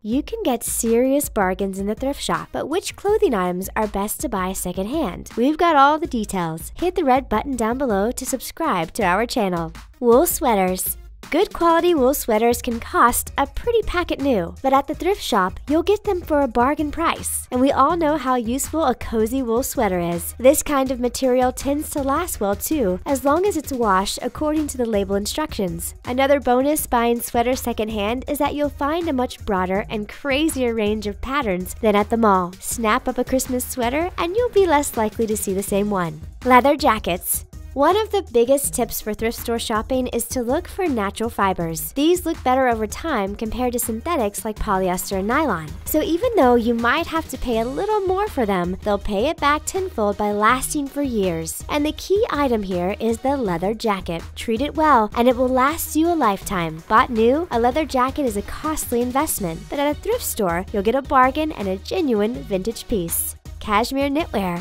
You can get serious bargains in the thrift shop, but which clothing items are best to buy secondhand? We've got all the details. Hit the red button down below to subscribe to our channel. Wool sweaters. Good quality wool sweaters can cost a pretty packet new, but at the thrift shop, you'll get them for a bargain price. And we all know how useful a cozy wool sweater is. This kind of material tends to last well too, as long as it's washed according to the label instructions. Another bonus buying sweaters secondhand is that you'll find a much broader and crazier range of patterns than at the mall. Snap up a Christmas sweater and you'll be less likely to see the same one. Leather jackets. One of the biggest tips for thrift store shopping is to look for natural fibers. These look better over time compared to synthetics like polyester and nylon. So even though you might have to pay a little more for them, they'll pay it back tenfold by lasting for years. And the key item here is the leather jacket. Treat it well, and it will last you a lifetime. Bought new, a leather jacket is a costly investment, but at a thrift store, you'll get a bargain and a genuine vintage piece. Cashmere knitwear.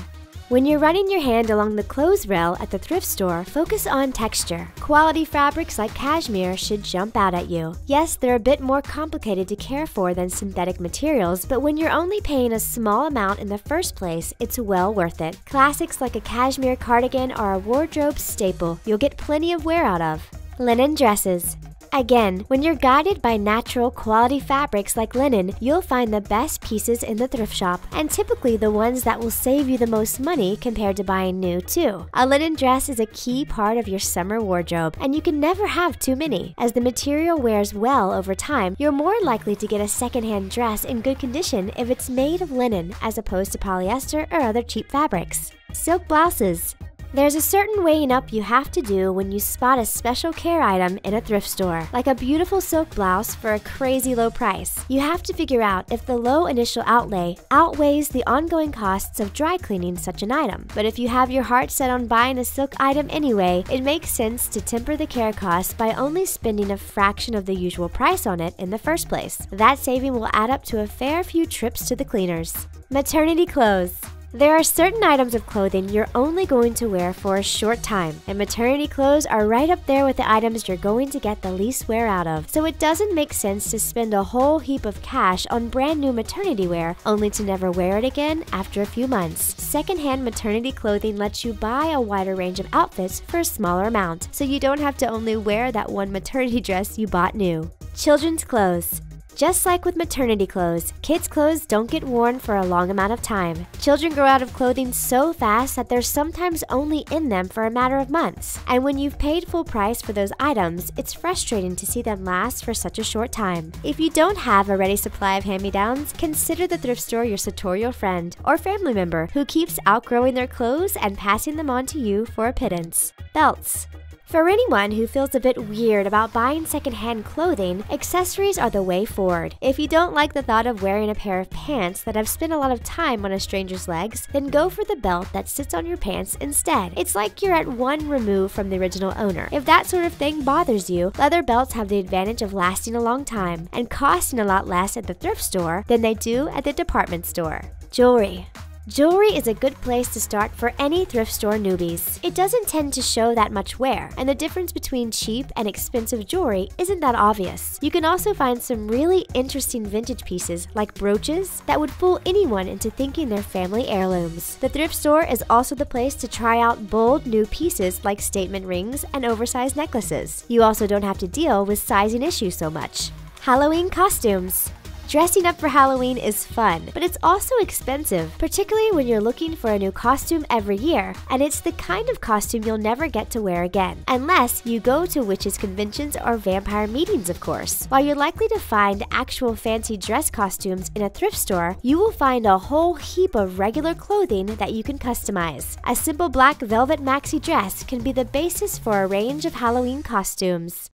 When you're running your hand along the clothes rail at the thrift store, focus on texture. Quality fabrics like cashmere should jump out at you. Yes, they're a bit more complicated to care for than synthetic materials, but when you're only paying a small amount in the first place, it's well worth it. Classics like a cashmere cardigan are a wardrobe staple you'll get plenty of wear out of. Linen dresses. Again, when you're guided by natural quality fabrics like linen, you'll find the best pieces in the thrift shop, and typically the ones that will save you the most money compared to buying new too. A linen dress is a key part of your summer wardrobe, and you can never have too many. As the material wears well over time, you're more likely to get a secondhand dress in good condition if it's made of linen as opposed to polyester or other cheap fabrics. Silk blouses. There's a certain weighing up you have to do when you spot a special care item in a thrift store, like a beautiful silk blouse for a crazy low price. You have to figure out if the low initial outlay outweighs the ongoing costs of dry cleaning such an item. But if you have your heart set on buying a silk item anyway, it makes sense to temper the care costs by only spending a fraction of the usual price on it in the first place. That saving will add up to a fair few trips to the cleaners. Maternity clothes. There are certain items of clothing you're only going to wear for a short time, and maternity clothes are right up there with the items you're going to get the least wear out of. So it doesn't make sense to spend a whole heap of cash on brand new maternity wear only to never wear it again after a few months. Secondhand maternity clothing lets you buy a wider range of outfits for a smaller amount, so you don't have to only wear that one maternity dress you bought new. Children's clothes. Just like with maternity clothes, kids' clothes don't get worn for a long amount of time. Children grow out of clothing so fast that they're sometimes only in them for a matter of months. And when you've paid full price for those items, it's frustrating to see them last for such a short time. If you don't have a ready supply of hand-me-downs, consider the thrift store your sartorial friend or family member who keeps outgrowing their clothes and passing them on to you for a pittance. Belts. For anyone who feels a bit weird about buying secondhand clothing, accessories are the way forward. If you don't like the thought of wearing a pair of pants that have spent a lot of time on a stranger's legs, then go for the belt that sits on your pants instead. It's like you're at one remove from the original owner. If that sort of thing bothers you, leather belts have the advantage of lasting a long time and costing a lot less at the thrift store than they do at the department store. Jewelry. Jewelry is a good place to start for any thrift store newbies. It doesn't tend to show that much wear, and the difference between cheap and expensive jewelry isn't that obvious. You can also find some really interesting vintage pieces like brooches that would fool anyone into thinking they're family heirlooms. The thrift store is also the place to try out bold new pieces like statement rings and oversized necklaces. You also don't have to deal with sizing issues so much. Halloween costumes. Dressing up for Halloween is fun, but it's also expensive, particularly when you're looking for a new costume every year, and it's the kind of costume you'll never get to wear again, unless you go to witches' conventions or vampire meetings, of course. While you're likely to find actual fancy dress costumes in a thrift store, you will find a whole heap of regular clothing that you can customize. A simple black velvet maxi dress can be the basis for a range of Halloween costumes.